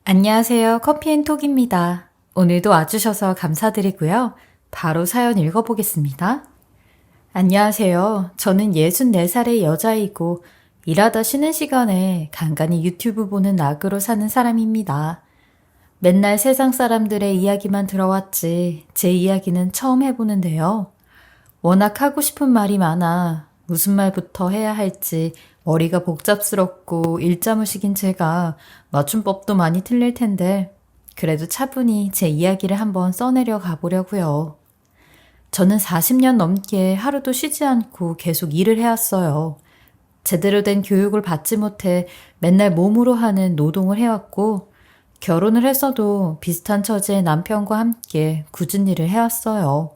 안녕하세요. 커피앤톡입니다. 오늘도 와주셔서 감사드리고요. 바로 사연 읽어보겠습니다. 안녕하세요. 저는 64살의 여자이고 일하다 쉬는 시간에 간간히 유튜브 보는 낙으로 사는 사람입니다. 맨날 세상 사람들의 이야기만 들어왔지 제 이야기는 처음 해보는데요. 워낙 하고 싶은 말이 많아 무슨 말부터 해야 할지 머리가 복잡스럽고 일자무식인 제가 맞춤법도 많이 틀릴 텐데 그래도 차분히 제 이야기를 한번 써내려 가보려고요. 저는 40년 넘게 하루도 쉬지 않고 계속 일을 해왔어요. 제대로 된 교육을 받지 못해 맨날 몸으로 하는 노동을 해왔고 결혼을 했어도 비슷한 처지의 남편과 함께 굳은 일을 해왔어요.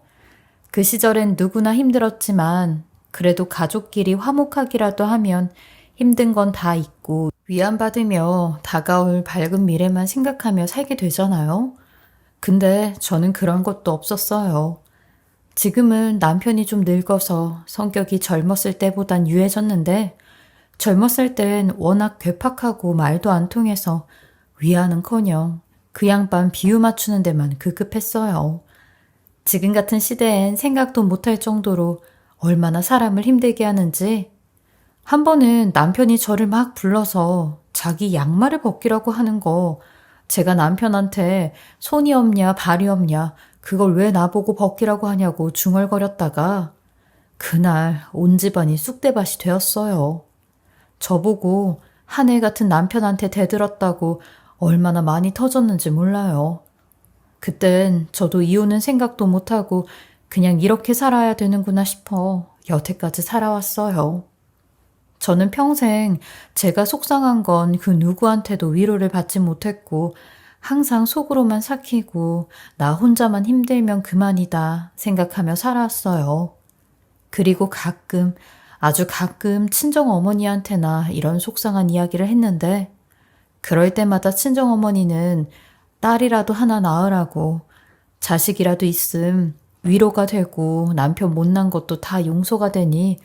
그 시절엔 누구나 힘들었지만 그래도 가족끼리 화목하기라도 하면 힘든 건 다 잊고 위안받으며 다가올 밝은 미래만 생각하며 살게 되잖아요. 근데 저는 그런 것도 없었어요. 지금은 남편이 좀 늙어서 성격이 젊었을 때보단 유해졌는데 젊었을 땐 워낙 괴팍하고 말도 안 통해서 위안은커녕 그 양반 비유 맞추는 데만 급급했어요. 지금 같은 시대엔 생각도 못할 정도로 얼마나 사람을 힘들게 하는지 한 번은 남편이 저를 막 불러서 자기 양말을 벗기라고 하는 거 제가 남편한테 손이 없냐 발이 없냐 그걸 왜 나보고 벗기라고 하냐고 중얼거렸다가 그날 온 집안이 쑥대밭이 되었어요. 저보고 하늘 같은 남편한테 대들었다고 얼마나 많이 터졌는지 몰라요. 그땐 저도 이혼은 생각도 못하고 그냥 이렇게 살아야 되는구나 싶어 여태까지 살아왔어요. 저는 평생 제가 속상한 건 그 누구한테도 위로를 받지 못했고 항상 속으로만 삭히고 나 혼자만 힘들면 그만이다 생각하며 살아왔어요. 그리고 가끔, 아주 가끔 친정어머니한테나 이런 속상한 이야기를 했는데 그럴 때마다 친정어머니는 딸이라도 하나 낳으라고 자식이라도 있음 위로가 되고 남편 못난 것도 다 용서가 되니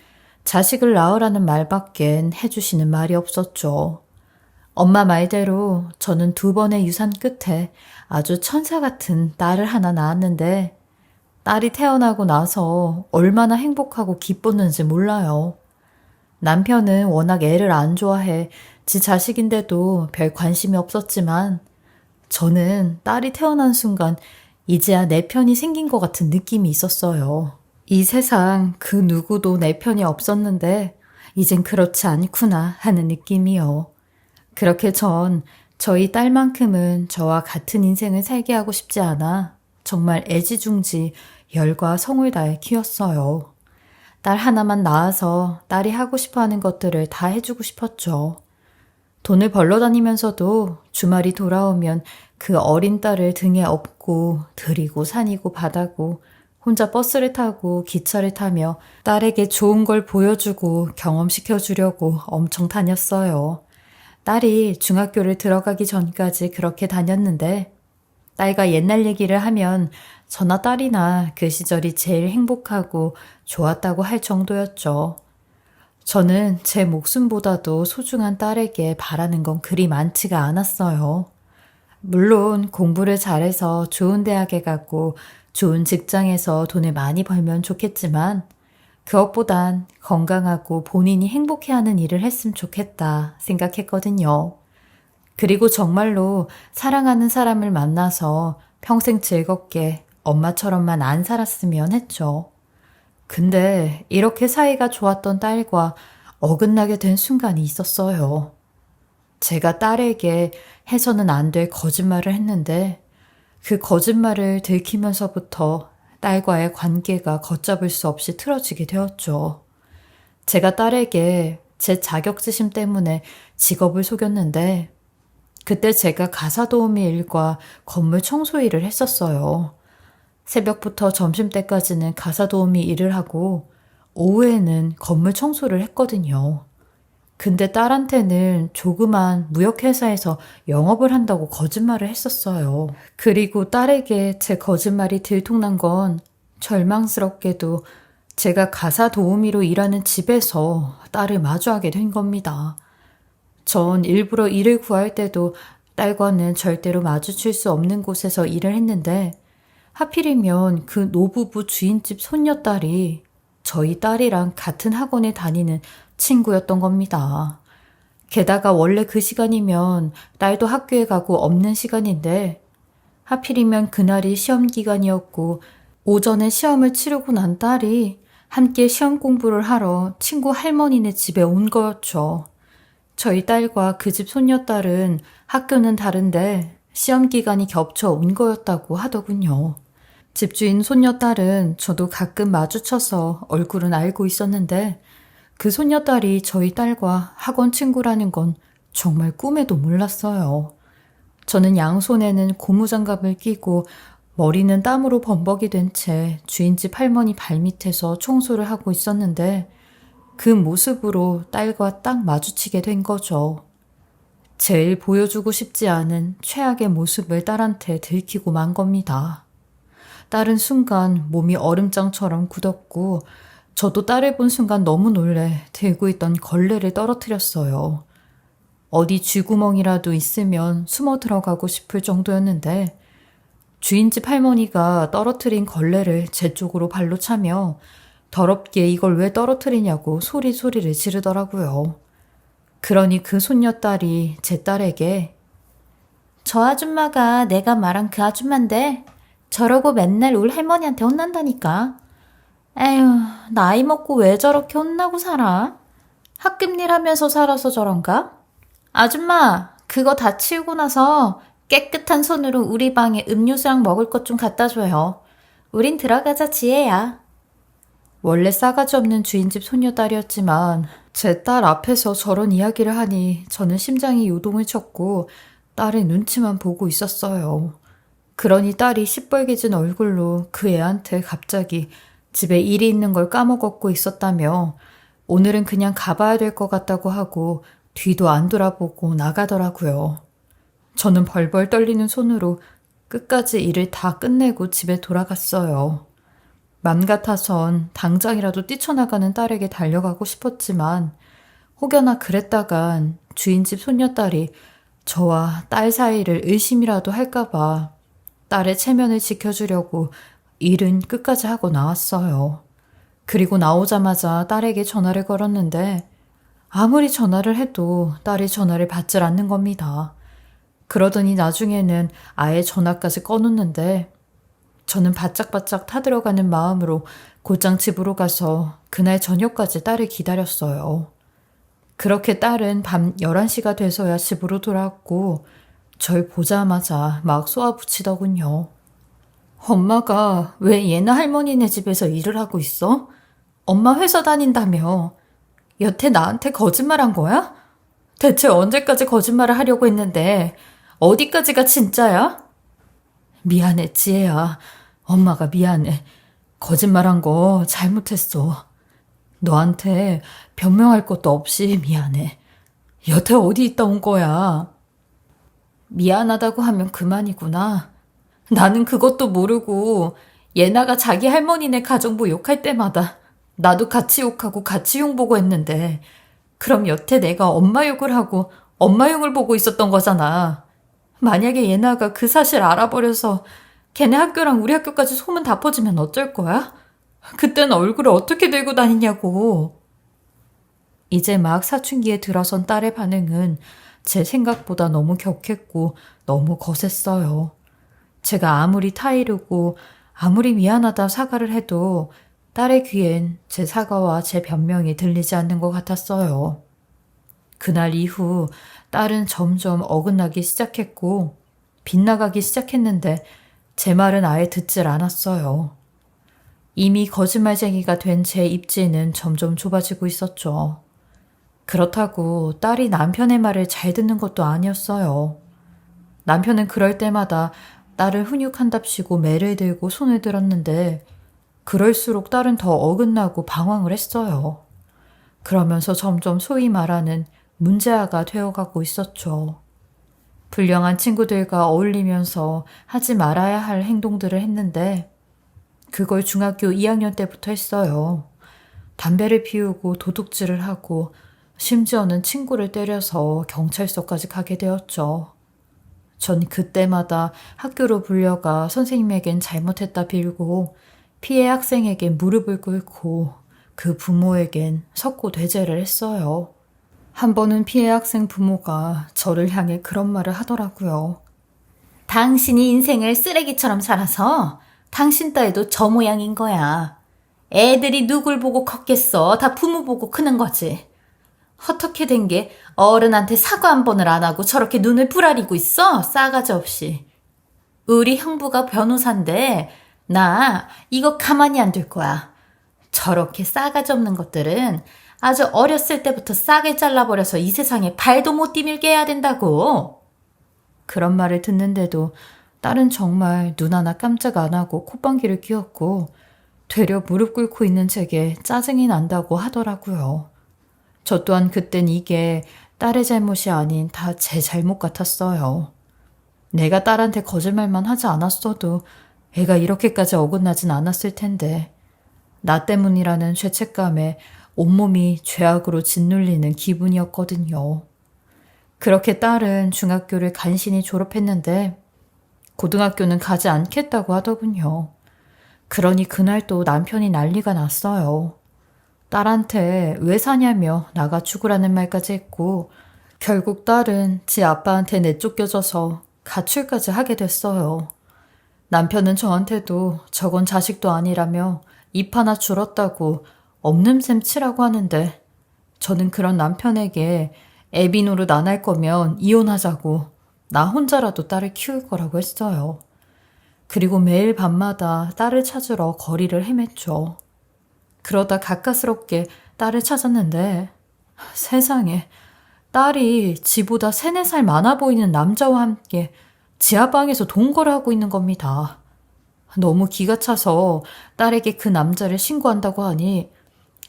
자식을 낳으라는 말밖엔 해주시는 말이 없었죠. 엄마 말대로 저는 2번의 유산 끝에 아주 천사 같은 딸을 하나 낳았는데 딸이 태어나고 나서 얼마나 행복하고 기뻤는지 몰라요. 남편은 워낙 애를 안 좋아해 지 자식인데도 별 관심이 없었지만 저는 딸이 태어난 순간 이제야 내 편이 생긴 것 같은 느낌이 있었어요. 이 세상 그 누구도 내 편이 없었는데 이젠 그렇지 않구나 하는 느낌이요. 그렇게 전 저희 딸만큼은 저와 같은 인생을 살게 하고 싶지 않아 정말 애지중지 열과 성을 다해 키웠어요. 딸 하나만 낳아서 딸이 하고 싶어하는 것들을 다 해주고 싶었죠. 돈을 벌러 다니면서도 주말이 돌아오면 그 어린 딸을 등에 업고 들이고 산이고 바다고 혼자 버스를 타고 기차를 타며 딸에게 좋은 걸 보여주고 경험시켜주려고 엄청 다녔어요. 딸이 중학교를 들어가기 전까지 그렇게 다녔는데 딸과 옛날 얘기를 하면 저나 딸이나 그 시절이 제일 행복하고 좋았다고 할 정도였죠. 저는 제 목숨보다도 소중한 딸에게 바라는 건 그리 많지가 않았어요. 물론 공부를 잘해서 좋은 대학에 가고 좋은 직장에서 돈을 많이 벌면 좋겠지만 그것보단 건강하고 본인이 행복해하는 일을 했으면 좋겠다 생각했거든요. 그리고 정말로 사랑하는 사람을 만나서 평생 즐겁게 엄마처럼만 안 살았으면 했죠. 근데 이렇게 사이가 좋았던 딸과 어긋나게 된 순간이 있었어요. 제가 딸에게 해서는 안 될 거짓말을 했는데 그 거짓말을 들키면서부터 딸과의 관계가 걷잡을 수 없이 틀어지게 되었죠. 제가 딸에게 제 자격지심 때문에 직업을 속였는데 그때 제가 가사도우미 일과 건물 청소 일을 했었어요. 새벽부터 점심때까지는 가사도우미 일을 하고 오후에는 건물 청소를 했거든요. 근데 딸한테는 조그만 무역회사에서 영업을 한다고 거짓말을 했었어요. 그리고 딸에게 제 거짓말이 들통난 건 절망스럽게도 제가 가사도우미로 일하는 집에서 딸을 마주하게 된 겁니다. 전 일부러 일을 구할 때도 딸과는 절대로 마주칠 수 없는 곳에서 일을 했는데 하필이면 그 노부부 주인집 손녀딸이 저희 딸이랑 같은 학원에 다니는 친구였던 겁니다. 게다가 원래 그 시간이면 딸도 학교에 가고 없는 시간인데 하필이면 그날이 시험 기간이었고 오전에 시험을 치르고 난 딸이 함께 시험 공부를 하러 친구 할머니네 집에 온 거였죠. 저희 딸과 그 집 손녀딸은 학교는 다른데 시험 기간이 겹쳐 온 거였다고 하더군요. 집주인 손녀딸은 저도 가끔 마주쳐서 얼굴은 알고 있었는데 그 손녀딸이 저희 딸과 학원 친구라는 건 정말 꿈에도 몰랐어요. 저는 양손에는 고무장갑을 끼고 머리는 땀으로 범벅이 된 채 주인집 할머니 발밑에서 청소를 하고 있었는데 그 모습으로 딸과 딱 마주치게 된 거죠. 제일 보여주고 싶지 않은 최악의 모습을 딸한테 들키고 만 겁니다. 딸은 순간 몸이 얼음장처럼 굳었고 저도 딸을 본 순간 너무 놀래 들고 있던 걸레를 떨어뜨렸어요. 어디 쥐구멍이라도 있으면 숨어 들어가고 싶을 정도였는데 주인집 할머니가 떨어뜨린 걸레를 제 쪽으로 발로 차며 더럽게 이걸 왜 떨어뜨리냐고 소리를 지르더라고요. 그러니 그 손녀딸이 제 딸에게 저 아줌마가 내가 말한 그 아줌마인데 저러고 맨날 우리 할머니한테 혼난다니까. 에휴, 나이 먹고 왜 저렇게 혼나고 살아? 학급 일 하면서 살아서 저런가? 아줌마, 그거 다 치우고 나서 깨끗한 손으로 우리 방에 음료수랑 먹을 것 좀 갖다 줘요. 우린 들어가자, 지혜야. 원래 싸가지 없는 주인집 손녀딸이었지만 제 딸 앞에서 저런 이야기를 하니 저는 심장이 요동을 쳤고 딸의 눈치만 보고 있었어요. 그러니 딸이 시뻘개진 얼굴로 그 애한테 갑자기 집에 일이 있는 걸 까먹었고 있었다며 오늘은 그냥 가봐야 될 것 같다고 하고 뒤도 안 돌아보고 나가더라고요. 저는 벌벌 떨리는 손으로 끝까지 일을 다 끝내고 집에 돌아갔어요. 맘 같아선 당장이라도 뛰쳐나가는 딸에게 달려가고 싶었지만 혹여나 그랬다간 주인집 손녀딸이 저와 딸 사이를 의심이라도 할까봐 딸의 체면을 지켜주려고 일은 끝까지 하고 나왔어요. 그리고 나오자마자 딸에게 전화를 걸었는데 아무리 전화를 해도 딸이 전화를 받질 않는 겁니다. 그러더니 나중에는 아예 전화까지 꺼놓는데 저는 바짝바짝 타들어가는 마음으로 곧장 집으로 가서 그날 저녁까지 딸을 기다렸어요. 그렇게 딸은 밤 11시가 돼서야 집으로 돌아왔고 절 보자마자 막 쏘아붙이더군요. 엄마가 왜 얘네 할머니네 집에서 일을 하고 있어? 엄마 회사 다닌다며. 여태 나한테 거짓말한 거야? 대체 언제까지 거짓말을 하려고 했는데 어디까지가 진짜야? 미안해, 지혜야. 엄마가 미안해. 거짓말한 거 잘못했어. 너한테 변명할 것도 없이 미안해. 여태 어디 있다 온 거야? 미안하다고 하면 그만이구나. 나는 그것도 모르고 예나가 자기 할머니네 가정부 욕할 때마다 나도 같이 욕하고 같이 욕보고 했는데 그럼 여태 내가 엄마 욕을 하고 엄마 욕을 보고 있었던 거잖아. 만약에 예나가 그 사실 알아버려서 걔네 학교랑 우리 학교까지 소문 다 퍼지면 어쩔 거야? 그때는 얼굴을 어떻게 들고 다니냐고. 이제 막 사춘기에 들어선 딸의 반응은 제 생각보다 너무 격했고 너무 거셌어요. 제가 아무리 타이르고 아무리 미안하다 사과를 해도 딸의 귀엔 제 사과와 제 변명이 들리지 않는 것 같았어요. 그날 이후 딸은 점점 어긋나기 시작했고 빗나가기 시작했는데 제 말은 아예 듣질 않았어요. 이미 거짓말쟁이가 된 제 입지는 점점 좁아지고 있었죠. 그렇다고 딸이 남편의 말을 잘 듣는 것도 아니었어요. 남편은 그럴 때마다 딸을 훈육한답시고 매를 들고 손을 들었는데 그럴수록 딸은 더 어긋나고 방황을 했어요. 그러면서 점점 소위 말하는 문제아가 되어가고 있었죠. 불량한 친구들과 어울리면서 하지 말아야 할 행동들을 했는데 그걸 중학교 2학년 때부터 했어요. 담배를 피우고 도둑질을 하고 심지어는 친구를 때려서 경찰서까지 가게 되었죠. 전 그때마다 학교로 불려가 선생님에겐 잘못했다 빌고 피해 학생에게 무릎을 꿇고 그 부모에겐 석고대죄를 했어요. 한 번은 피해 학생 부모가 저를 향해 그런 말을 하더라고요. 당신이 인생을 쓰레기처럼 살아서 당신 딸도 저 모양인 거야. 애들이 누굴 보고 컸겠어. 다 부모 보고 크는 거지. 어떻게 된 게 어른한테 사과 한 번을 안 하고 저렇게 눈을 부라리고 있어? 싸가지 없이. 우리 형부가 변호사인데 나 이거 가만히 안 둘 거야. 저렇게 싸가지 없는 것들은 아주 어렸을 때부터 싸게 잘라버려서 이 세상에 발도 못 디밀게 해야 된다고. 그런 말을 듣는데도 딸은 정말 눈 하나 깜짝 안 하고 콧방귀를 뀌었고 되려 무릎 꿇고 있는 제게 짜증이 난다고 하더라고요. 저 또한 그땐 이게 딸의 잘못이 아닌 다 제 잘못 같았어요. 내가 딸한테 거짓말만 하지 않았어도 애가 이렇게까지 어긋나진 않았을 텐데 나 때문이라는 죄책감에 온몸이 죄악으로 짓눌리는 기분이었거든요. 그렇게 딸은 중학교를 간신히 졸업했는데 고등학교는 가지 않겠다고 하더군요. 그러니 그날 또 남편이 난리가 났어요. 딸한테 왜 사냐며 나가 죽으라는 말까지 했고 결국 딸은 지 아빠한테 내쫓겨져서 가출까지 하게 됐어요. 남편은 저한테도 저건 자식도 아니라며 입 하나 줄었다고 없는 셈 치라고 하는데 저는 그런 남편에게 애비 노릇 안 할 거면 이혼하자고 나 혼자라도 딸을 키울 거라고 했어요. 그리고 매일 밤마다 딸을 찾으러 거리를 헤맸죠. 그러다 가까스럽게 딸을 찾았는데 세상에 딸이 지보다 3, 4살 많아 보이는 남자와 함께 지하방에서 동거를 하고 있는 겁니다. 너무 기가 차서 딸에게 그 남자를 신고한다고 하니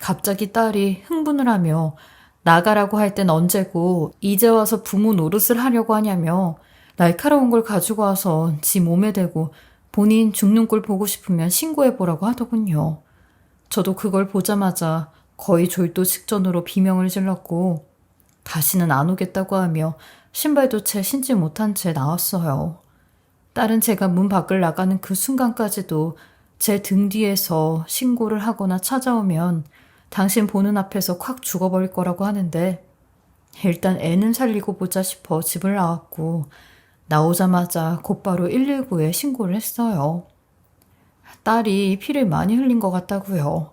갑자기 딸이 흥분을 하며 나가라고 할 땐 언제고 이제 와서 부모 노릇을 하려고 하냐며 날카로운 걸 가지고 와서 지 몸에 대고 본인 죽는 꼴 보고 싶으면 신고해보라고 하더군요. 저도 그걸 보자마자 거의 졸도 직전으로 비명을 질렀고 다시는 안 오겠다고 하며 신발도 채 신지 못한 채 나왔어요. 딸은 제가 문 밖을 나가는 그 순간까지도 제 등 뒤에서 신고를 하거나 찾아오면 당신 보는 앞에서 콱 죽어버릴 거라고 하는데 일단 애는 살리고 보자 싶어 집을 나왔고 나오자마자 곧바로 119에 신고를 했어요. 딸이 피를 많이 흘린 것 같다고요.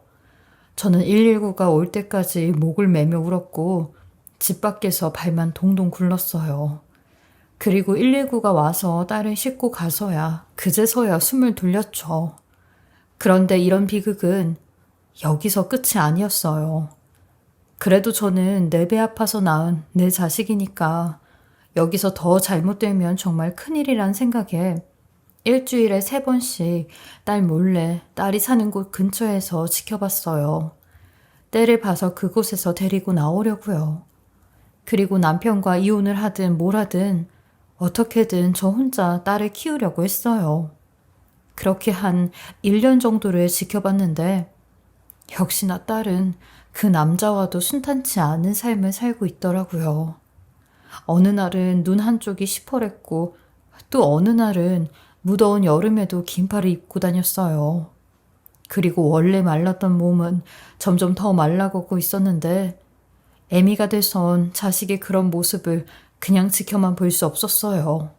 저는 119가 올 때까지 목을 매며 울었고 집 밖에서 발만 동동 굴렀어요. 그리고 119가 와서 딸을 싣고 가서야 그제서야 숨을 돌렸죠. 그런데 이런 비극은 여기서 끝이 아니었어요. 그래도 저는 내 배 아파서 낳은 내 자식이니까 여기서 더 잘못되면 정말 큰일이란 생각에 일주일에 3번씩 딸 몰래 딸이 사는 곳 근처에서 지켜봤어요. 때를 봐서 그곳에서 데리고 나오려고요. 그리고 남편과 이혼을 하든 뭘 하든 어떻게든 저 혼자 딸을 키우려고 했어요. 그렇게 한 1년 정도를 지켜봤는데 역시나 딸은 그 남자와도 순탄치 않은 삶을 살고 있더라고요. 어느 날은 눈 한쪽이 시퍼랬고 또 어느 날은 무더운 여름에도 긴팔을 입고 다녔어요. 그리고 원래 말랐던 몸은 점점 더 말라가고 있었는데 애미가 돼선 자식의 그런 모습을 그냥 지켜만 볼 수 없었어요.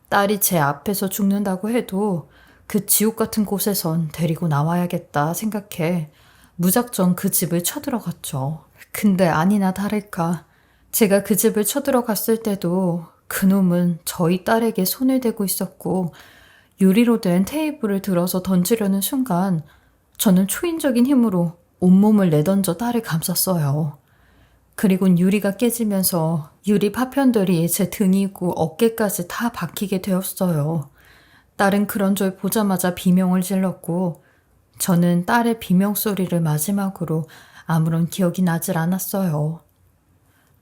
딸이 제 앞에서 죽는다고 해도 그 지옥 같은 곳에선 데리고 나와야겠다 생각해 무작정 그 집을 쳐들어갔죠. 근데 아니나 다를까 제가 그 집을 쳐들어갔을 때도 그놈은 저희 딸에게 손을 대고 있었고 유리로 된 테이블을 들어서 던지려는 순간 저는 초인적인 힘으로 온몸을 내던져 딸을 감쌌어요. 그리곤 유리가 깨지면서 유리 파편들이 제 등이고 어깨까지 다 박히게 되었어요. 딸은 그런 절 보자마자 비명을 질렀고 저는 딸의 비명소리를 마지막으로 아무런 기억이 나질 않았어요.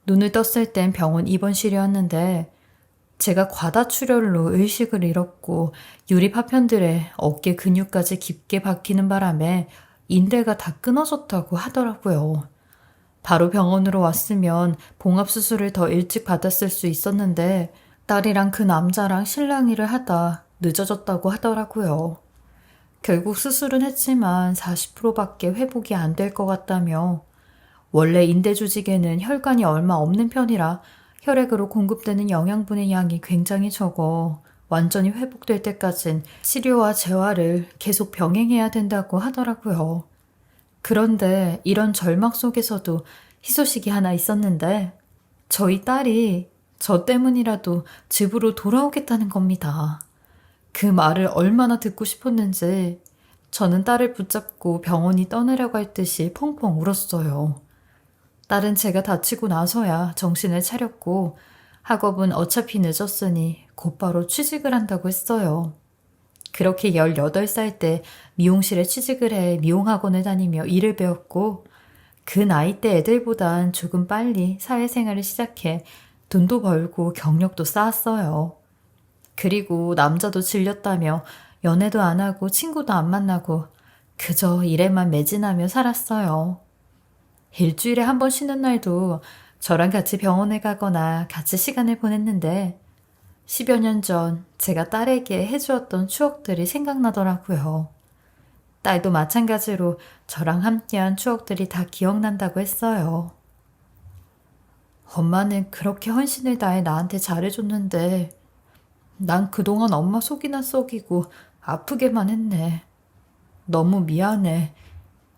눈을 떴을 땐 병원 입원실이었는데 제가 과다출혈로 의식을 잃었고 유리 파편들에 어깨 근육까지 깊게 박히는 바람에 인대가 다 끊어졌다고 하더라고요. 바로 병원으로 왔으면 봉합수술을 더 일찍 받았을 수 있었는데 딸이랑 그 남자랑 실랑이를 하다 늦어졌다고 하더라고요. 결국 수술은 했지만 40%밖에 회복이 안 될 것 같다며 원래 인대 조직에는 혈관이 얼마 없는 편이라 혈액으로 공급되는 영양분의 양이 굉장히 적어 완전히 회복될 때까진 치료와 재활을 계속 병행해야 된다고 하더라고요. 그런데 이런 절망 속에서도 희소식이 하나 있었는데 저희 딸이 저 때문이라도 집으로 돌아오겠다는 겁니다. 그 말을 얼마나 듣고 싶었는지 저는 딸을 붙잡고 병원이 떠나려고 할 듯이 펑펑 울었어요. 딸은 제가 다치고 나서야 정신을 차렸고 학업은 어차피 늦었으니 곧바로 취직을 한다고 했어요. 그렇게 18살 때 미용실에 취직을 해 미용학원을 다니며 일을 배웠고 그 나이 때 애들보단 조금 빨리 사회생활을 시작해 돈도 벌고 경력도 쌓았어요. 그리고 남자도 질렸다며 연애도 안 하고 친구도 안 만나고 그저 일에만 매진하며 살았어요. 일주일에 한 번 쉬는 날도 저랑 같이 병원에 가거나 같이 시간을 보냈는데 10여 년 전 제가 딸에게 해주었던 추억들이 생각나더라고요. 딸도 마찬가지로 저랑 함께한 추억들이 다 기억난다고 했어요. 엄마는 그렇게 헌신을 다해 나한테 잘해줬는데 난 그동안 엄마 속이나 썩이고 아프게만 했네. 너무 미안해.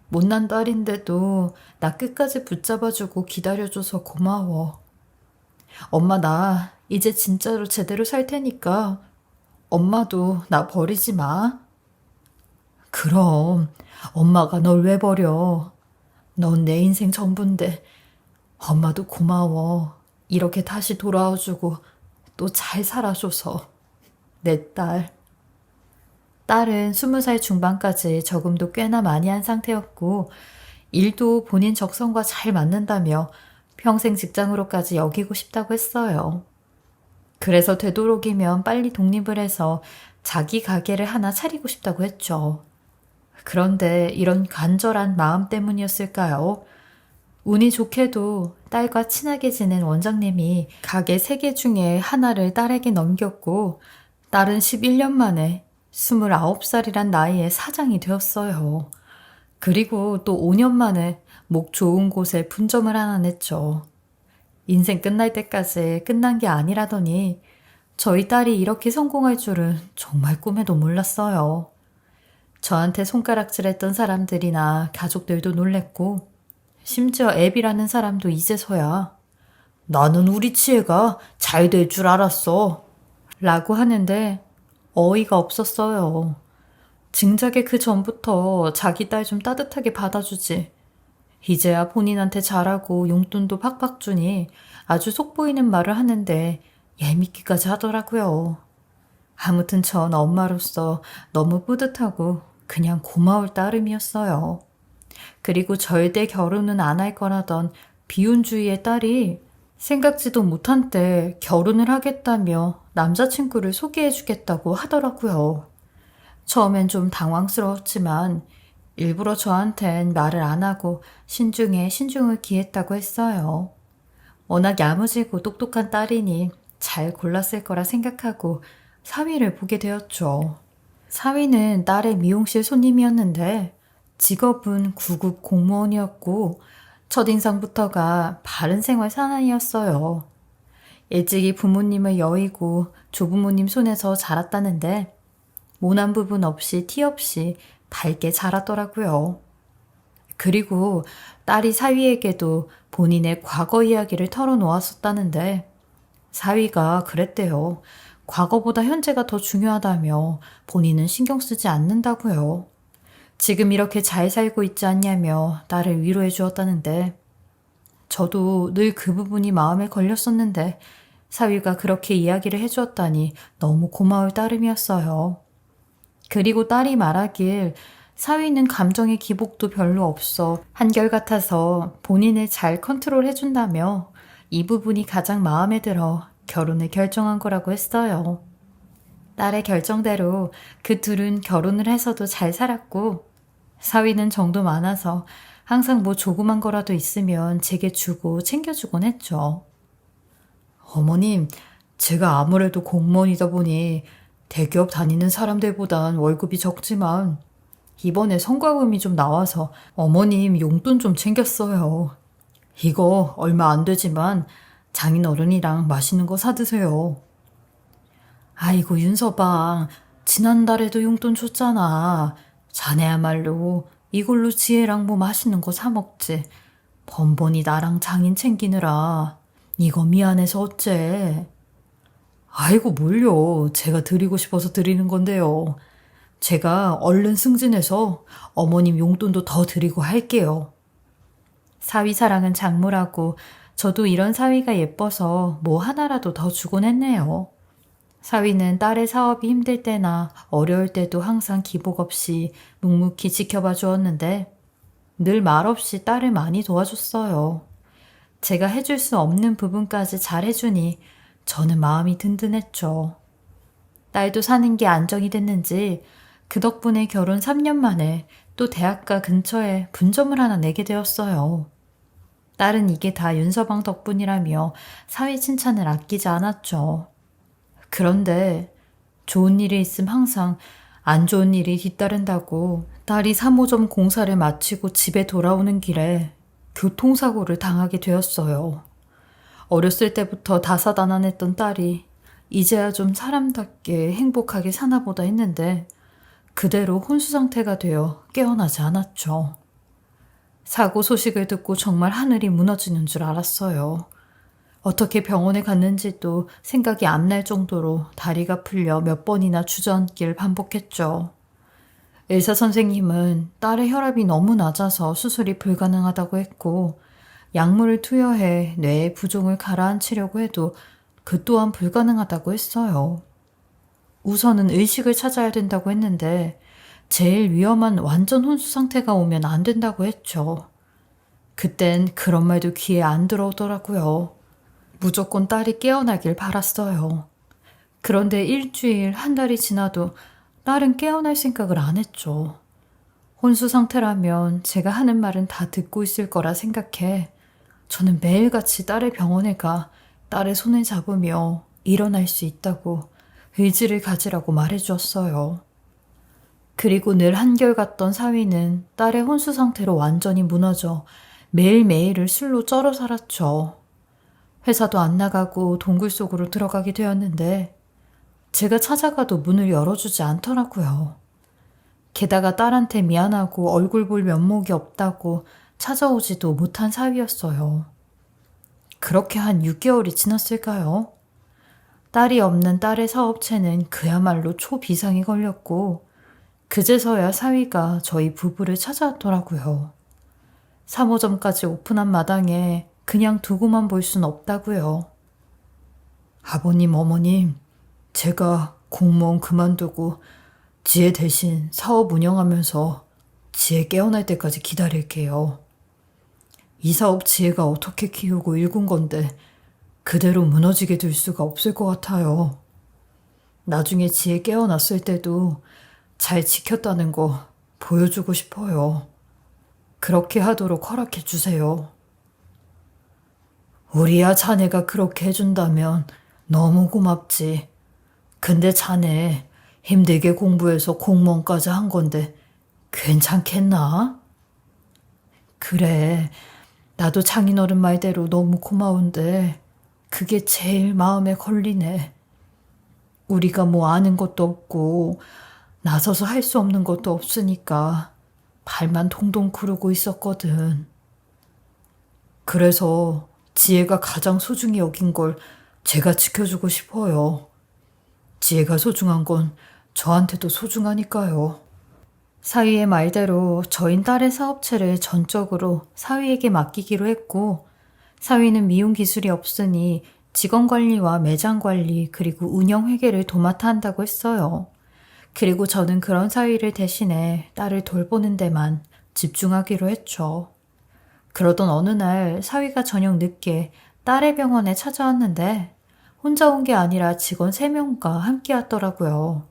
못난 딸인데도 나 끝까지 붙잡아주고 기다려줘서 고마워. 엄마 나 이제 진짜로 제대로 살 테니까 엄마도 나 버리지 마. 그럼 엄마가 널 왜 버려. 넌 내 인생 전부인데 엄마도 고마워. 이렇게 다시 돌아와주고 또 잘 살아줘서. 내 딸. 딸은 20살 중반까지 저금도 꽤나 많이 한 상태였고 일도 본인 적성과 잘 맞는다며 평생 직장으로까지 여기고 싶다고 했어요. 그래서 되도록이면 빨리 독립을 해서 자기 가게를 하나 차리고 싶다고 했죠. 그런데 이런 간절한 마음 때문이었을까요? 운이 좋게도 딸과 친하게 지낸 원장님이 가게 3개 중에 하나를 딸에게 넘겼고 딸은 11년 만에 29살이란 나이에 사장이 되었어요. 그리고 또 5년 만에 목 좋은 곳에 분점을 하나 냈죠. 인생 끝날 때까지 끝난 게 아니라더니 저희 딸이 이렇게 성공할 줄은 정말 꿈에도 몰랐어요. 저한테 손가락질했던 사람들이나 가족들도 놀랬고 심지어 앱이라는 사람도 이제서야 나는 우리 치혜가 잘 될 줄 알았어 라고 하는데 어이가 없었어요. 진작에 그 전부터 자기 딸 좀 따뜻하게 받아주지. 이제야 본인한테 잘하고 용돈도 팍팍 주니 아주 속보이는 말을 하는데 얄밉기까지 하더라고요. 아무튼 전 엄마로서 너무 뿌듯하고 그냥 고마울 따름이었어요. 그리고 절대 결혼은 안 할 거라던 비혼주의의 딸이 생각지도 못한 때 결혼을 하겠다며 남자친구를 소개해주겠다고 하더라고요. 처음엔 좀 당황스러웠지만 일부러 저한텐 말을 안 하고 신중에 신중을 기했다고 했어요. 워낙 야무지고 똑똑한 딸이니 잘 골랐을 거라 생각하고 사위를 보게 되었죠. 사위는 딸의 미용실 손님이었는데 직업은 구급 공무원이었고 첫인상부터가 바른 생활 사나이였어요. 일찍이 부모님을 여의고 조부모님 손에서 자랐다는데 모난 부분 없이 티 없이 밝게 자랐더라고요. 그리고 딸이 사위에게도 본인의 과거 이야기를 털어놓았었다는데 사위가 그랬대요. 과거보다 현재가 더 중요하다며 본인은 신경 쓰지 않는다고요. 지금 이렇게 잘 살고 있지 않냐며 나를 위로해 주었다는데 저도 늘 그 부분이 마음에 걸렸었는데 사위가 그렇게 이야기를 해주었다니 너무 고마울 따름이었어요. 그리고 딸이 말하길 사위는 감정의 기복도 별로 없어 한결같아서 본인을 잘 컨트롤해준다며 이 부분이 가장 마음에 들어 결혼을 결정한 거라고 했어요. 딸의 결정대로 그 둘은 결혼을 해서도 잘 살았고 사위는 정도 많아서 항상 뭐 조그만 거라도 있으면 제게 주고 챙겨주곤 했죠. 어머님, 제가 아무래도 공무원이다 보니 대기업 다니는 사람들보단 월급이 적지만 이번에 성과금이 좀 나와서 어머님 용돈 좀 챙겼어요. 이거 얼마 안 되지만 장인어른이랑 맛있는 거 사드세요. 아이고 윤서방, 지난달에도 용돈 줬잖아. 자네야말로 이걸로 지혜랑 뭐 맛있는 거 사 먹지. 번번이 나랑 장인 챙기느라 이거 미안해서 어째. 아이고 뭘요. 제가 드리고 싶어서 드리는 건데요. 제가 얼른 승진해서 어머님 용돈도 더 드리고 할게요. 사위 사랑은 장모라고 저도 이런 사위가 예뻐서 뭐 하나라도 더 주곤 했네요. 사위는 딸의 사업이 힘들 때나 어려울 때도 항상 기복 없이 묵묵히 지켜봐 주었는데 늘 말없이 딸을 많이 도와줬어요. 제가 해줄 수 없는 부분까지 잘해주니 저는 마음이 든든했죠. 딸도 사는 게 안정이 됐는지 그 덕분에 결혼 3년 만에 또 대학가 근처에 분점을 하나 내게 되었어요. 딸은 이게 다 윤서방 덕분이라며 사위 칭찬을 아끼지 않았죠. 그런데 좋은 일이 있음 항상 안 좋은 일이 뒤따른다고 딸이 3호점 공사를 마치고 집에 돌아오는 길에 교통사고를 당하게 되었어요. 어렸을 때부터 다사다난했던 딸이 이제야 좀 사람답게 행복하게 사나 보다 했는데 그대로 혼수 상태가 되어 깨어나지 않았죠. 사고 소식을 듣고 정말 하늘이 무너지는 줄 알았어요. 어떻게 병원에 갔는지도 생각이 안 날 정도로 다리가 풀려 몇 번이나 주저앉기를 반복했죠. 의사 선생님은 딸의 혈압이 너무 낮아서 수술이 불가능하다고 했고 약물을 투여해 뇌의 부종을 가라앉히려고 해도 그 또한 불가능하다고 했어요. 우선은 의식을 찾아야 된다고 했는데 제일 위험한 완전 혼수 상태가 오면 안 된다고 했죠. 그땐 그런 말도 귀에 안 들어오더라고요. 무조건 딸이 깨어나길 바랐어요. 그런데 일주일, 한 달이 지나도 딸은 깨어날 생각을 안 했죠. 혼수 상태라면 제가 하는 말은 다 듣고 있을 거라 생각해 저는 매일같이 딸의 병원에 가 딸의 손을 잡으며 일어날 수 있다고 의지를 가지라고 말해주었어요. 그리고 늘 한결같던 사위는 딸의 혼수 상태로 완전히 무너져 매일매일을 술로 쩔어 살았죠. 회사도 안 나가고 동굴 속으로 들어가게 되었는데 제가 찾아가도 문을 열어주지 않더라고요. 게다가 딸한테 미안하고 얼굴 볼 면목이 없다고 찾아오지도 못한 사위였어요. 그렇게 한 6개월이 지났을까요? 딸이 없는 딸의 사업체는 그야말로 초비상이 걸렸고 그제서야 사위가 저희 부부를 찾아왔더라고요. 3호점까지 오픈한 마당에 그냥 두고만 볼 순 없다고요. 아버님, 어머님, 제가 공무원 그만두고 지혜 대신 사업 운영하면서 지혜 깨어날 때까지 기다릴게요. 이 사업 지혜가 어떻게 키우고 일군 건데 그대로 무너지게 둘 수가 없을 것 같아요. 나중에 지혜 깨어났을 때도 잘 지켰다는 거 보여주고 싶어요. 그렇게 하도록 허락해 주세요. 우리야 자네가 그렇게 해준다면 너무 고맙지. 근데 자네 힘들게 공부해서 공무원까지 한 건데 괜찮겠나? 그래, 나도 장인어른 말대로 너무 고마운데 그게 제일 마음에 걸리네. 우리가 뭐 아는 것도 없고 나서서 할 수 없는 것도 없으니까 발만 동동 구르고 있었거든. 그래서 지혜가 가장 소중히 여긴 걸 제가 지켜주고 싶어요. 지혜가 소중한 건 저한테도 소중하니까요. 사위의 말대로 저희 딸의 사업체를 전적으로 사위에게 맡기기로 했고 사위는 미용 기술이 없으니 직원 관리와 매장 관리 그리고 운영 회계를 도맡아 한다고 했어요. 그리고 저는 그런 사위를 대신해 딸을 돌보는 데만 집중하기로 했죠. 그러던 어느 날 사위가 저녁 늦게 딸의 병원에 찾아왔는데 혼자 온 게 아니라 직원 3명과 함께 왔더라고요.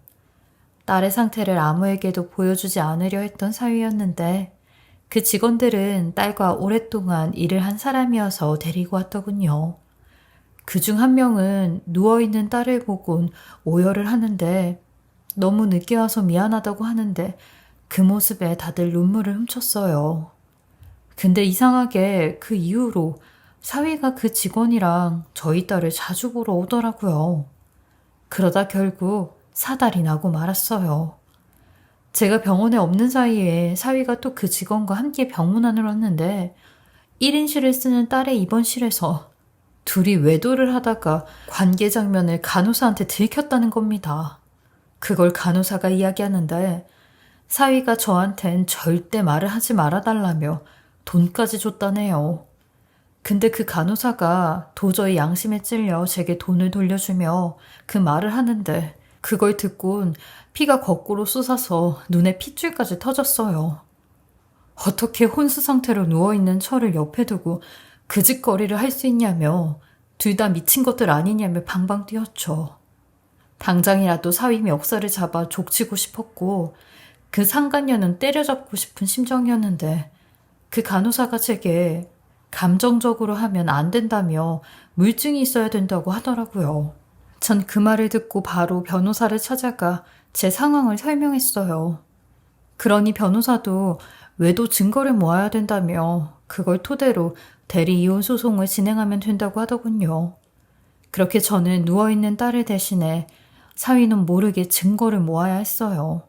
딸의 상태를 아무에게도 보여주지 않으려 했던 사위였는데 그 직원들은 딸과 오랫동안 일을 한 사람이어서 데리고 왔더군요. 그중 한 명은 누워있는 딸을 보곤 오열을 하는데 너무 늦게 와서 미안하다고 하는데 그 모습에 다들 눈물을 훔쳤어요. 근데 이상하게 그 이후로 사위가 그 직원이랑 저희 딸을 자주 보러 오더라고요. 그러다 결국 사달이 나고 말았어요. 제가 병원에 없는 사이에 사위가 또 그 직원과 함께 병문안을 왔는데 1인실을 쓰는 딸의 입원실에서 둘이 외도를 하다가 관계 장면을 간호사한테 들켰다는 겁니다. 그걸 간호사가 이야기하는데 사위가 저한텐 절대 말을 하지 말아달라며 돈까지 줬다네요. 근데 그 간호사가 도저히 양심에 찔려 제게 돈을 돌려주며 그 말을 하는데 그걸 듣곤 피가 거꾸로 솟아서 눈에 핏줄까지 터졌어요. 어떻게 혼수 상태로 누워있는 저를 옆에 두고 그 짓거리를 할 수 있냐며 둘 다 미친 것들 아니냐며 방방 뛰었죠. 당장이라도 사위 멱살을 잡아 족치고 싶었고 그 상간녀는 때려잡고 싶은 심정이었는데 그 간호사가 제게 감정적으로 하면 안 된다며 물증이 있어야 된다고 하더라고요. 전 그 말을 듣고 바로 변호사를 찾아가 제 상황을 설명했어요. 그러니 변호사도 외도 증거를 모아야 된다며 그걸 토대로 대리 이혼 소송을 진행하면 된다고 하더군요. 그렇게 저는 누워있는 딸을 대신해 사위놈 모르게 증거를 모아야 했어요.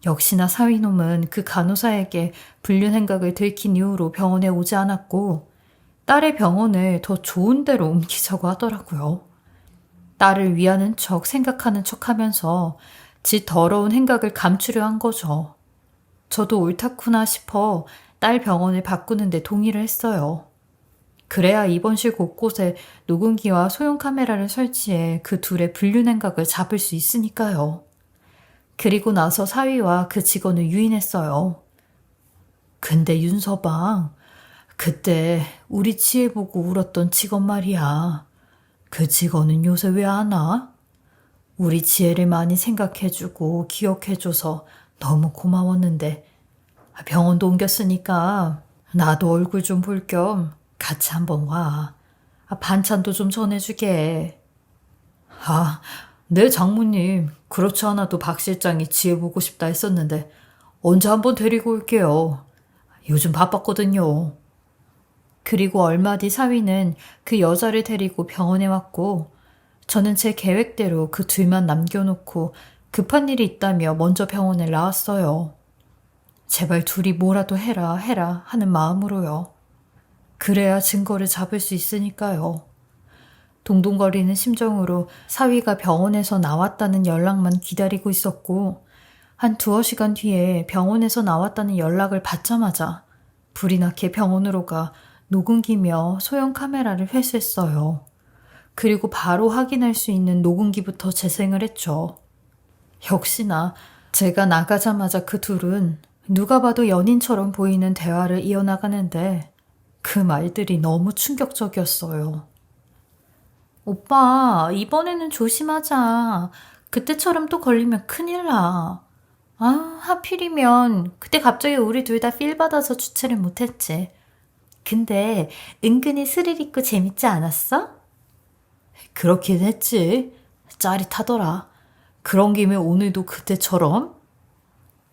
역시나 사위놈은 그 간호사에게 불륜 행각을 들킨 이후로 병원에 오지 않았고 딸의 병원을 더 좋은 데로 옮기자고 하더라고요. 딸을 위하는 척 생각하는 척 하면서 지 더러운 행각을 감추려 한 거죠. 저도 옳다구나 싶어 딸 병원을 바꾸는데 동의를 했어요. 그래야 입원실 곳곳에 녹음기와 소형 카메라를 설치해 그 둘의 불륜 행각을 잡을 수 있으니까요. 그리고 나서 사위와 그 직원을 유인했어요. 근데 윤서방, 그때 우리 지혜 보고 울었던 직원 말이야. 그 직원은 요새 왜 안 와? 우리 지혜를 많이 생각해주고 기억해줘서 너무 고마웠는데 병원도 옮겼으니까 나도 얼굴 좀 볼 겸 같이 한번 와. 반찬도 좀 전해주게. 네 장모님, 그렇지 않아도 박 실장이 지혜 보고 싶다 했었는데 언제 한번 데리고 올게요. 요즘 바빴거든요. 그리고 얼마 뒤 사위는 그 여자를 데리고 병원에 왔고 저는 제 계획대로 그 둘만 남겨놓고 급한 일이 있다며 먼저 병원에 나왔어요. 제발 둘이 뭐라도 해라 하는 마음으로요. 그래야 증거를 잡을 수 있으니까요. 동동거리는 심정으로 사위가 병원에서 나왔다는 연락만 기다리고 있었고 한 두어 시간 뒤에 병원에서 나왔다는 연락을 받자마자 불이 나게 병원으로 가 녹음기며 소형 카메라를 회수했어요. 그리고 바로 확인할 수 있는 녹음기부터 재생을 했죠. 역시나 제가 나가자마자 그 둘은 누가 봐도 연인처럼 보이는 대화를 이어나가는데 그 말들이 너무 충격적이었어요. 오빠, 이번에는 조심하자. 그때처럼 또 걸리면 큰일 나. 하필이면 그때 갑자기 우리 둘 다 필 받아서 주체를 못했지. 근데 은근히 스릴 있고 재밌지 않았어? 그렇긴 했지. 짜릿하더라. 그런 김에 오늘도 그때처럼?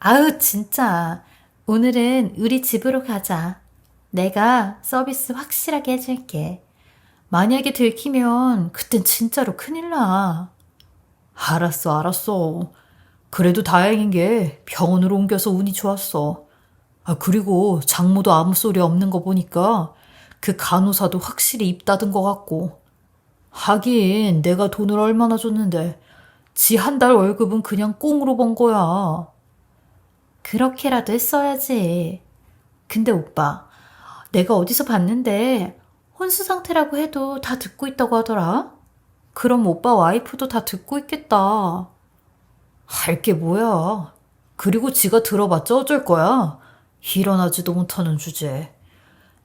아우, 진짜. 오늘은 우리 집으로 가자. 내가 서비스 확실하게 해줄게. 만약에 들키면 그땐 진짜로 큰일 나. 알았어. 그래도 다행인 게 병원으로 옮겨서 운이 좋았어. 그리고 장모도 아무 소리 없는 거 보니까 그 간호사도 확실히 입 닫은 것 같고. 하긴 내가 돈을 얼마나 줬는데 지 한 달 월급은 그냥 꽁으로 번 거야. 그렇게라도 했어야지. 근데 오빠, 내가 어디서 봤는데 혼수 상태라고 해도 다 듣고 있다고 하더라. 그럼 오빠 와이프도 다 듣고 있겠다. 할 게 뭐야. 그리고 지가 들어봤자 어쩔 거야. 일어나지도 못하는 주제.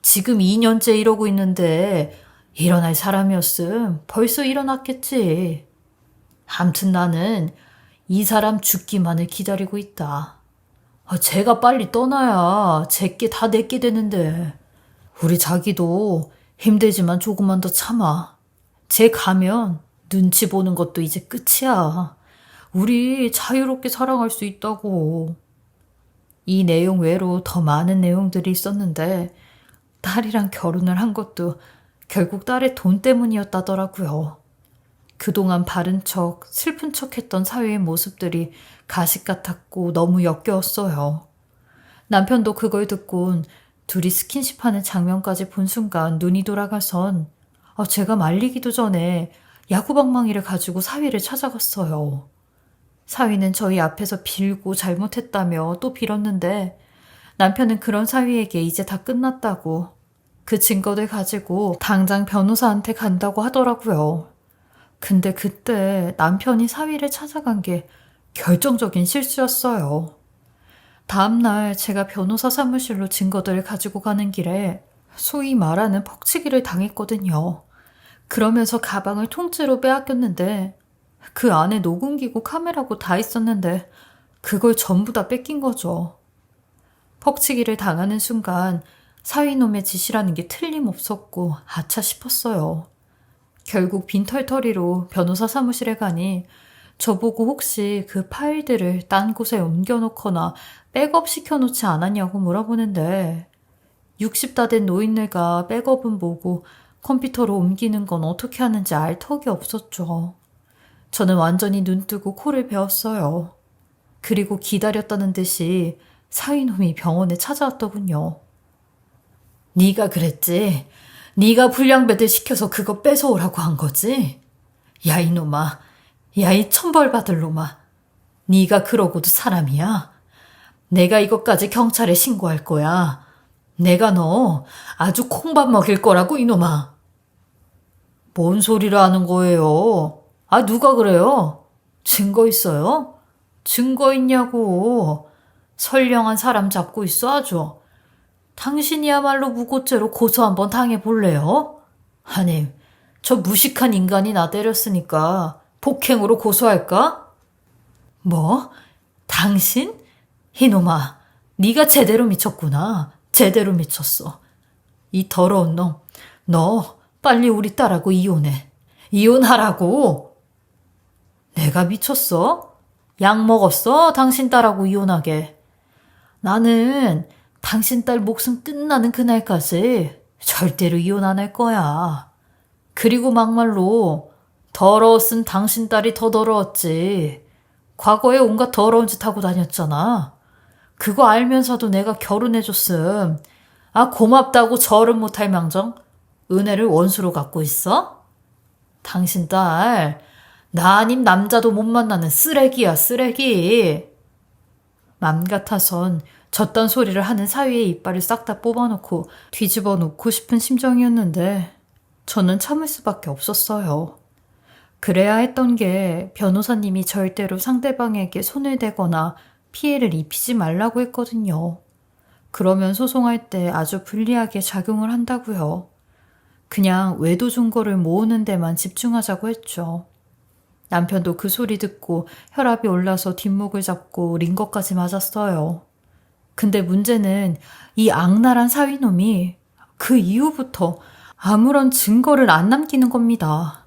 지금 2년째 이러고 있는데 일어날 사람이었음 벌써 일어났겠지. 암튼 나는 이 사람 죽기만을 기다리고 있다. 쟤가 빨리 떠나야 제게 다 내게 되는데 우리 자기도 힘들지만 조금만 더 참아. 쟤 가면 눈치 보는 것도 이제 끝이야. 우리 자유롭게 살아갈 수 있다고. 이 내용 외로 더 많은 내용들이 있었는데 딸이랑 결혼을 한 것도 결국 딸의 돈 때문이었다더라고요. 그동안 바른 척, 슬픈 척 했던 사위의 모습들이 가식 같았고 너무 역겨웠어요. 남편도 그걸 듣곤 둘이 스킨십하는 장면까지 본 순간 눈이 돌아가선 제가 말리기도 전에 야구방망이를 가지고 사위를 찾아갔어요. 사위는 저희 앞에서 빌고 잘못했다며 또 빌었는데 남편은 그런 사위에게 이제 다 끝났다고 그 증거들 가지고 당장 변호사한테 간다고 하더라고요. 근데 그때 남편이 사위를 찾아간 게 결정적인 실수였어요. 다음날 제가 변호사 사무실로 증거들을 가지고 가는 길에 소위 말하는 퍽치기를 당했거든요. 그러면서 가방을 통째로 빼앗겼는데 그 안에 녹음기고 카메라고 다 있었는데 그걸 전부 다 뺏긴 거죠. 퍽치기를 당하는 순간 사위놈의 짓이라는 게 틀림없었고 아차 싶었어요. 결국 빈털터리로 변호사 사무실에 가니 저보고 혹시 그 파일들을 딴 곳에 옮겨놓거나 백업 시켜놓지 않았냐고 물어보는데 60다 된 노인네가 백업은 뭐고 컴퓨터로 옮기는 건 어떻게 하는지 알 턱이 없었죠. 저는 완전히 눈뜨고 코를 베었어요. 그리고 기다렸다는 듯이 사위놈이 병원에 찾아왔더군요. 네가 그랬지? 네가 불량배들 시켜서 그거 뺏어오라고 한 거지? 야 이놈아, 야 이 천벌 받을 놈아. 네가 그러고도 사람이야? 내가 이것까지 경찰에 신고할 거야. 내가 너 아주 콩밥 먹일 거라고 이놈아. 뭔 소리를 하는 거예요? 누가 그래요? 증거 있어요? 증거 있냐고. 선량한 사람 잡고 있어 아주. 당신이야말로 무고죄로 고소 한번 당해볼래요? 아니, 저 무식한 인간이 나 때렸으니까 폭행으로 고소할까? 뭐? 당신? 이놈아, 네가 제대로 미쳤구나. 제대로 미쳤어. 이 더러운 놈, 너 빨리 우리 딸하고 이혼해. 이혼하라고. 내가 미쳤어? 약 먹었어? 당신 딸하고 이혼하게. 나는 당신 딸 목숨 끝나는 그날까지 절대로 이혼 안 할 거야. 그리고 막말로 더러웠은 당신 딸이 더 더러웠지. 과거에 온갖 더러운 짓 하고 다녔잖아. 그거 알면서도 내가 결혼해줬음. 고맙다고 절은 못할 망정 은혜를 원수로 갖고 있어? 당신 딸, 나 아님 남자도 못 만나는 쓰레기야, 쓰레기. 맘 같아선 젖단 소리를 하는 사위의 이빨을 싹 다 뽑아놓고 뒤집어 놓고 싶은 심정이었는데 저는 참을 수밖에 없었어요. 그래야 했던 게 변호사님이 절대로 상대방에게 손을 대거나 피해를 입히지 말라고 했거든요. 그러면 소송할 때 아주 불리하게 작용을 한다고요. 그냥 외도 증거를 모으는 데만 집중하자고 했죠. 남편도 그 소리 듣고 혈압이 올라서 뒷목을 잡고 링거까지 맞았어요. 근데 문제는 이 악랄한 사위놈이 그 이후부터 아무런 증거를 안 남기는 겁니다.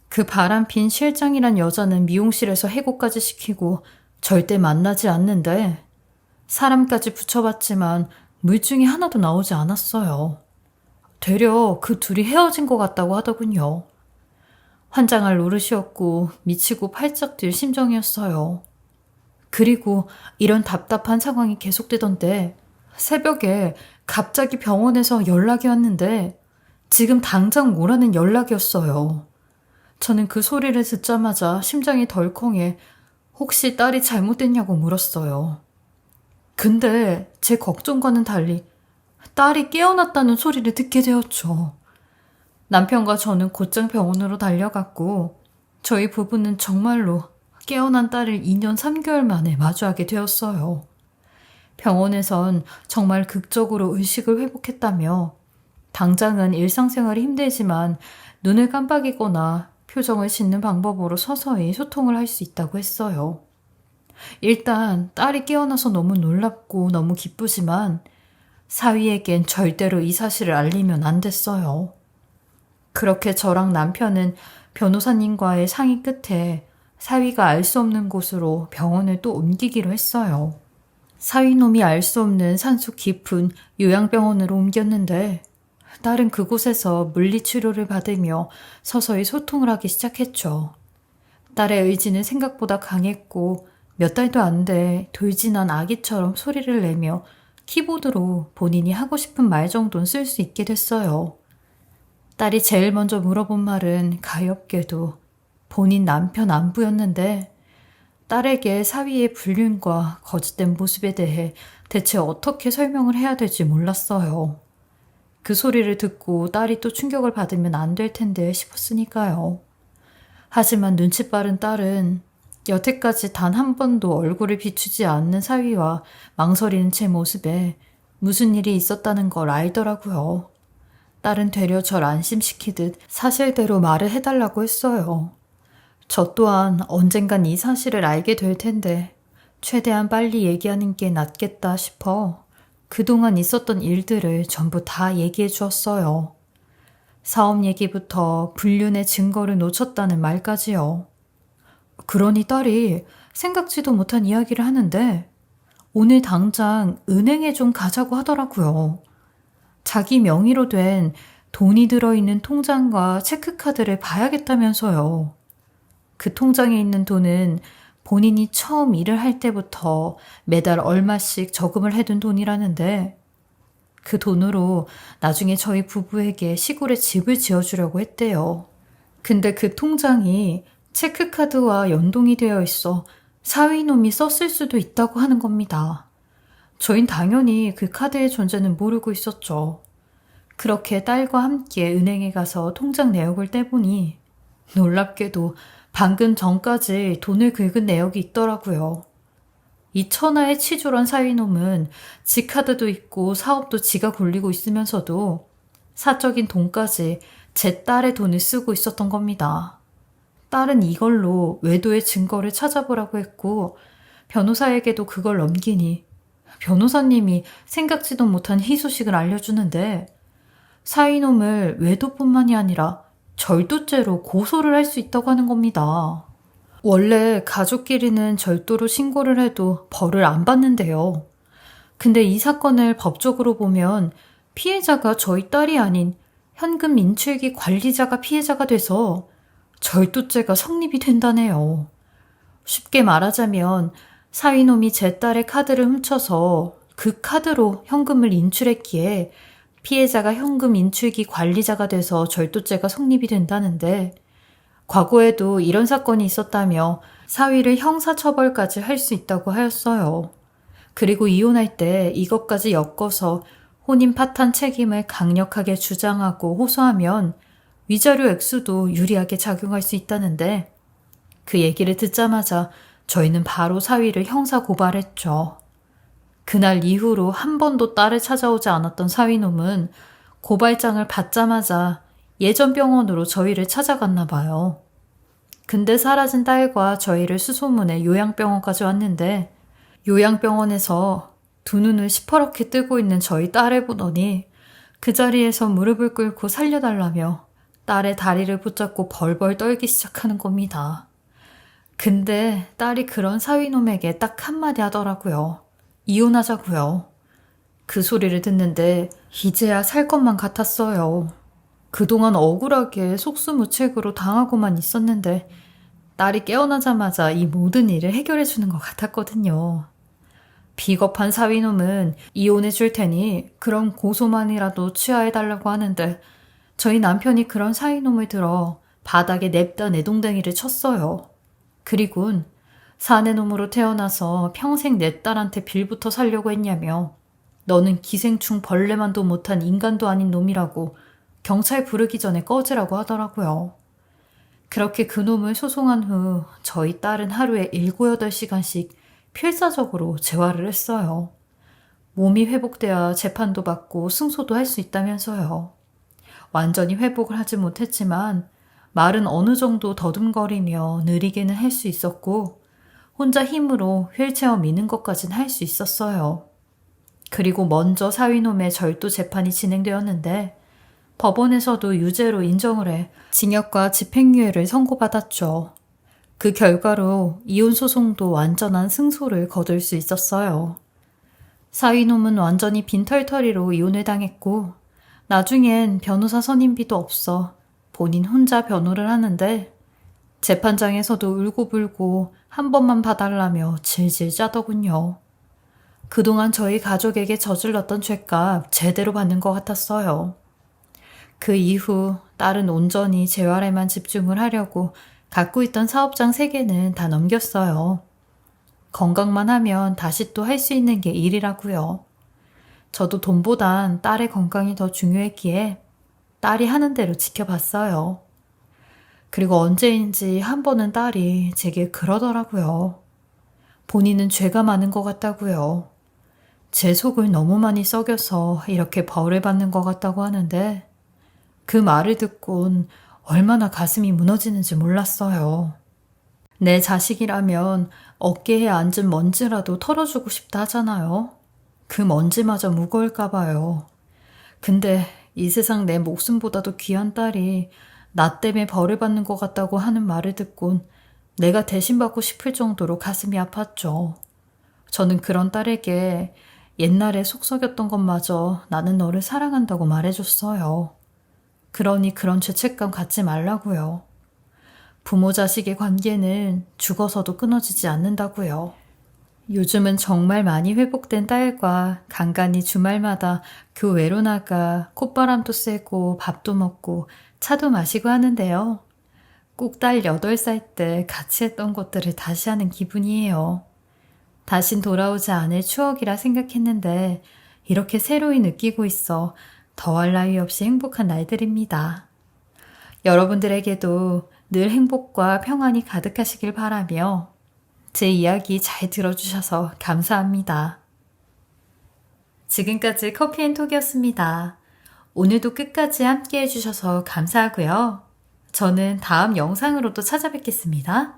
그 바람핀 실장이란 여자는 미용실에서 해고까지 시키고 절대 만나지 않는데 사람까지 붙여봤지만 물증이 하나도 나오지 않았어요. 되려 그 둘이 헤어진 것 같다고 하더군요. 환장할 노릇이었고 미치고 팔짝 뛸 심정이었어요. 그리고 이런 답답한 상황이 계속되던데 새벽에 갑자기 병원에서 연락이 왔는데 지금 당장 오라는 연락이었어요. 저는 그 소리를 듣자마자 심장이 덜컹해 혹시 딸이 잘못됐냐고 물었어요. 근데 제 걱정과는 달리 딸이 깨어났다는 소리를 듣게 되었죠. 남편과 저는 곧장 병원으로 달려갔고 저희 부부는 정말로 깨어난 딸을 2년 3개월 만에 마주하게 되었어요. 병원에선 정말 극적으로 의식을 회복했다며 당장은 일상생활이 힘들지만 눈을 깜빡이거나 표정을 짓는 방법으로 서서히 소통을 할 수 있다고 했어요. 일단 딸이 깨어나서 너무 놀랍고 너무 기쁘지만 사위에겐 절대로 이 사실을 알리면 안 됐어요. 그렇게 저랑 남편은 변호사님과의 상의 끝에 사위가 알 수 없는 곳으로 병원을 또 옮기기로 했어요. 사위놈이 알 수 없는 산속 깊은 요양병원으로 옮겼는데 딸은 그곳에서 물리치료를 받으며 서서히 소통을 하기 시작했죠. 딸의 의지는 생각보다 강했고 몇 달도 안 돼 돌진한 아기처럼 소리를 내며 키보드로 본인이 하고 싶은 말 정도는 쓸 수 있게 됐어요. 딸이 제일 먼저 물어본 말은 가엾게도 본인 남편 안부였는데 딸에게 사위의 불륜과 거짓된 모습에 대해 대체 어떻게 설명을 해야 될지 몰랐어요. 그 소리를 듣고 딸이 또 충격을 받으면 안 될 텐데 싶었으니까요. 하지만 눈치 빠른 딸은 여태까지 단 한 번도 얼굴을 비추지 않는 사위와 망설이는 제 모습에 무슨 일이 있었다는 걸 알더라고요. 딸은 되려 절 안심시키듯 사실대로 말을 해달라고 했어요. 저 또한 언젠간 이 사실을 알게 될 텐데 최대한 빨리 얘기하는 게 낫겠다 싶어 그동안 있었던 일들을 전부 다 얘기해 주었어요. 사업 얘기부터 불륜의 증거를 놓쳤다는 말까지요. 그러니 딸이 생각지도 못한 이야기를 하는데 오늘 당장 은행에 좀 가자고 하더라고요. 자기 명의로 된 돈이 들어있는 통장과 체크카드를 봐야겠다면서요. 그 통장에 있는 돈은 본인이 처음 일을 할 때부터 매달 얼마씩 저금을 해둔 돈이라는데 그 돈으로 나중에 저희 부부에게 시골에 집을 지어주려고 했대요. 근데 그 통장이 체크카드와 연동이 되어 있어 사위놈이 썼을 수도 있다고 하는 겁니다. 저흰 당연히 그 카드의 존재는 모르고 있었죠. 그렇게 딸과 함께 은행에 가서 통장 내역을 떼보니 놀랍게도 방금 전까지 돈을 긁은 내역이 있더라고요. 이 천하의 치졸한 사위놈은 지 카드도 있고 사업도 지가 굴리고 있으면서도 사적인 돈까지 제 딸의 돈을 쓰고 있었던 겁니다. 딸은 이걸로 외도의 증거를 찾아보라고 했고 변호사에게도 그걸 넘기니 변호사님이 생각지도 못한 희소식을 알려주는데 사위놈을 외도뿐만이 아니라 절도죄로 고소를 할 수 있다고 하는 겁니다. 원래 가족끼리는 절도로 신고를 해도 벌을 안 받는데요. 근데 이 사건을 법적으로 보면 피해자가 저희 딸이 아닌 현금 인출기 관리자가 피해자가 돼서 절도죄가 성립이 된다네요. 쉽게 말하자면 사위놈이 제 딸의 카드를 훔쳐서 그 카드로 현금을 인출했기에 피해자가 현금 인출기 관리자가 돼서 절도죄가 성립이 된다는데 과거에도 이런 사건이 있었다며 사위를 형사처벌까지 할 수 있다고 하였어요. 그리고 이혼할 때 이것까지 엮어서 혼인 파탄 책임을 강력하게 주장하고 호소하면 위자료 액수도 유리하게 작용할 수 있다는데 그 얘기를 듣자마자 저희는 바로 사위를 형사 고발했죠. 그날 이후로 한 번도 딸을 찾아오지 않았던 사위놈은 고발장을 받자마자 예전 병원으로 저희를 찾아갔나 봐요. 근데 사라진 딸과 저희를 수소문해 요양병원까지 왔는데 요양병원에서 두 눈을 시퍼렇게 뜨고 있는 저희 딸을 보더니 그 자리에서 무릎을 꿇고 살려달라며 딸의 다리를 붙잡고 벌벌 떨기 시작하는 겁니다. 근데 딸이 그런 사위놈에게 딱 한마디 하더라고요. 이혼하자고요. 그 소리를 듣는데 이제야 살 것만 같았어요. 그동안 억울하게 속수무책으로 당하고만 있었는데 딸이 깨어나자마자 이 모든 일을 해결해 주는 것 같았거든요. 비겁한 사위놈은 이혼해 줄 테니 그런 고소만이라도 취하해달라고 하는데 저희 남편이 그런 사위놈을 들어 바닥에 냅다 내동댕이를 쳤어요. 그리곤 사내놈으로 태어나서 평생 내 딸한테 빌부터 살려고 했냐며 너는 기생충 벌레만도 못한 인간도 아닌 놈이라고 경찰 부르기 전에 꺼지라고 하더라고요. 그렇게 그놈을 소송한 후 저희 딸은 하루에 7, 8시간씩 필사적으로 재활을 했어요. 몸이 회복돼야 재판도 받고 승소도 할 수 있다면서요. 완전히 회복을 하지 못했지만 말은 어느 정도 더듬거리며 느리게는 할 수 있었고 혼자 힘으로 휠체어 미는 것까진 할 수 있었어요. 그리고 먼저 사위놈의 절도 재판이 진행되었는데 법원에서도 유죄로 인정을 해 징역과 집행유예를 선고받았죠. 그 결과로 이혼 소송도 완전한 승소를 거둘 수 있었어요. 사위놈은 완전히 빈털터리로 이혼을 당했고 나중엔 변호사 선임비도 없어 본인 혼자 변호를 하는데 재판장에서도 울고불고 한 번만 봐달라며 질질 짜더군요. 그동안 저희 가족에게 저질렀던 죄값 제대로 받는 것 같았어요. 그 이후 딸은 온전히 재활에만 집중을 하려고 갖고 있던 사업장 3개는 다 넘겼어요. 건강만 하면 다시 또 할 수 있는 게 일이라고요. 저도 돈보단 딸의 건강이 더 중요했기에 딸이 하는 대로 지켜봤어요. 그리고 언제인지 한 번은 딸이 제게 그러더라고요. 본인은 죄가 많은 것 같다고요. 제 속을 너무 많이 썩여서 이렇게 벌을 받는 것 같다고 하는데 그 말을 듣곤 얼마나 가슴이 무너지는지 몰랐어요. 내 자식이라면 어깨에 앉은 먼지라도 털어주고 싶다 하잖아요. 그 먼지마저 무거울까 봐요. 근데 이 세상 내 목숨보다도 귀한 딸이 나 때문에 벌을 받는 것 같다고 하는 말을 듣곤 내가 대신받고 싶을 정도로 가슴이 아팠죠. 저는 그런 딸에게 옛날에 속 썩였던 것마저 나는 너를 사랑한다고 말해줬어요. 그러니 그런 죄책감 갖지 말라고요. 부모 자식의 관계는 죽어서도 끊어지지 않는다고요. 요즘은 정말 많이 회복된 딸과 간간히 주말마다 교외로 나가 콧바람도 쐬고 밥도 먹고 차도 마시고 하는데요. 꼭 딸 8살 때 같이 했던 것들을 다시 하는 기분이에요. 다신 돌아오지 않을 추억이라 생각했는데 이렇게 새로이 느끼고 있어 더할 나위 없이 행복한 날들입니다. 여러분들에게도 늘 행복과 평안이 가득하시길 바라며 제 이야기 잘 들어주셔서 감사합니다. 지금까지 커피앤톡이었습니다. 오늘도 끝까지 함께 해주셔서 감사하고요. 저는 다음 영상으로도 찾아뵙겠습니다.